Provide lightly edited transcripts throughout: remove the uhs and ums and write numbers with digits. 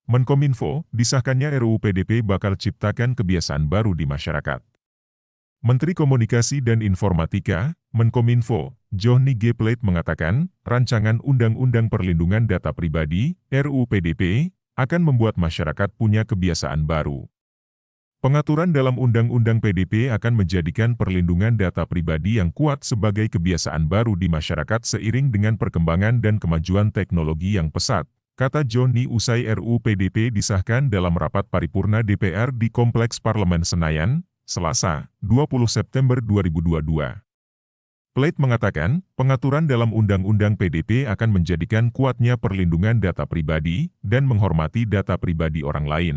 Menkominfo, disahkannya RUU PDP bakal ciptakan kebiasaan baru di masyarakat. Menteri Komunikasi dan Informatika, Menkominfo, Johnny G. Plate mengatakan, rancangan Undang-Undang Perlindungan Data Pribadi, RUU PDP, akan membuat masyarakat punya kebiasaan baru. Pengaturan dalam Undang-Undang PDP akan menjadikan perlindungan data pribadi yang kuat sebagai kebiasaan baru di masyarakat seiring dengan perkembangan dan kemajuan teknologi yang pesat, kata Johnny usai RUU PDP disahkan dalam rapat paripurna DPR di Kompleks Parlemen Senayan, Selasa, 20 September 2022. Plate mengatakan, pengaturan dalam Undang-Undang PDP akan menjadikan kuatnya perlindungan data pribadi dan menghormati data pribadi orang lain.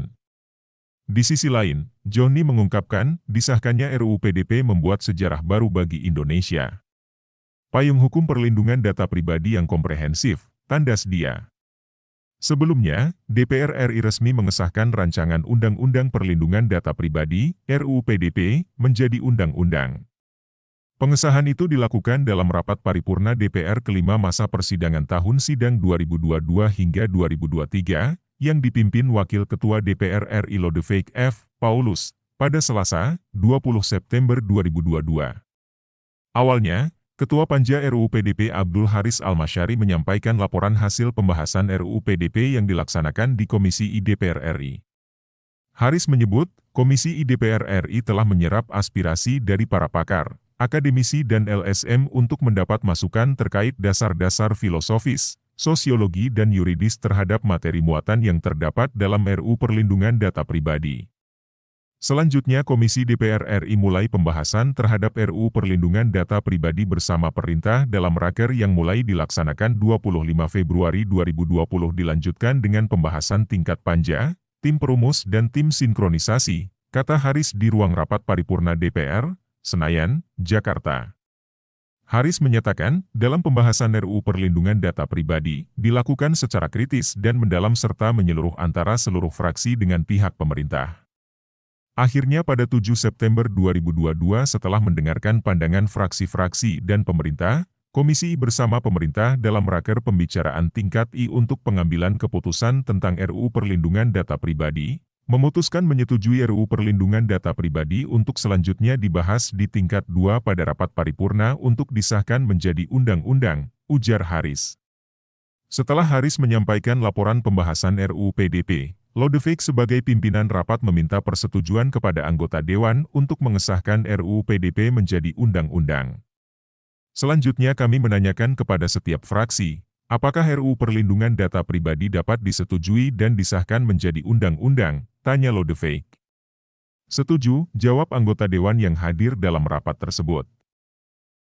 Di sisi lain, Johnny mengungkapkan, disahkannya RUU PDP membuat sejarah baru bagi Indonesia. Payung hukum perlindungan data pribadi yang komprehensif, tandas dia. Sebelumnya, DPR RI resmi mengesahkan rancangan Undang-Undang Perlindungan Data Pribadi, RUU PDP, menjadi undang-undang. Pengesahan itu dilakukan dalam rapat paripurna DPR kelima masa persidangan tahun sidang 2022 hingga 2023, yang dipimpin Wakil Ketua DPR RI Lodewijk F. Paulus, pada Selasa, 20 September 2022. Awalnya, Ketua Panja RUU PDP Abdul Haris Almasyari menyampaikan laporan hasil pembahasan RUU PDP yang dilaksanakan di Komisi I DPR RI. Haris menyebut, Komisi I DPR RI telah menyerap aspirasi dari para pakar, akademisi dan LSM untuk mendapat masukan terkait dasar-dasar filosofis, sosiologi dan yuridis terhadap materi muatan yang terdapat dalam RUU Perlindungan Data Pribadi. Selanjutnya Komisi DPR RI mulai pembahasan terhadap RUU Perlindungan Data Pribadi bersama Pemerintah dalam raker yang mulai dilaksanakan 25 Februari 2020 dilanjutkan dengan pembahasan tingkat panja, tim perumus dan tim sinkronisasi, kata Haris di ruang rapat paripurna DPR, Senayan, Jakarta. Haris menyatakan, dalam pembahasan RUU Perlindungan Data Pribadi, dilakukan secara kritis dan mendalam serta menyeluruh antara seluruh fraksi dengan pihak pemerintah. Akhirnya pada 7 September 2022 setelah mendengarkan pandangan fraksi-fraksi dan pemerintah, Komisi I bersama pemerintah dalam raker pembicaraan tingkat I untuk pengambilan keputusan tentang RUU Perlindungan Data Pribadi, memutuskan menyetujui RUU Perlindungan Data Pribadi untuk selanjutnya dibahas di tingkat 2 pada rapat paripurna untuk disahkan menjadi undang-undang, ujar Haris. Setelah Haris menyampaikan laporan pembahasan RUU PDP, Lodewijk sebagai pimpinan rapat meminta persetujuan kepada anggota Dewan untuk mengesahkan RUU PDP menjadi undang-undang. Selanjutnya kami menanyakan kepada setiap fraksi, apakah RUU Perlindungan Data Pribadi dapat disetujui dan disahkan menjadi undang-undang, tanya Lodewijk. Setuju, jawab anggota Dewan yang hadir dalam rapat tersebut.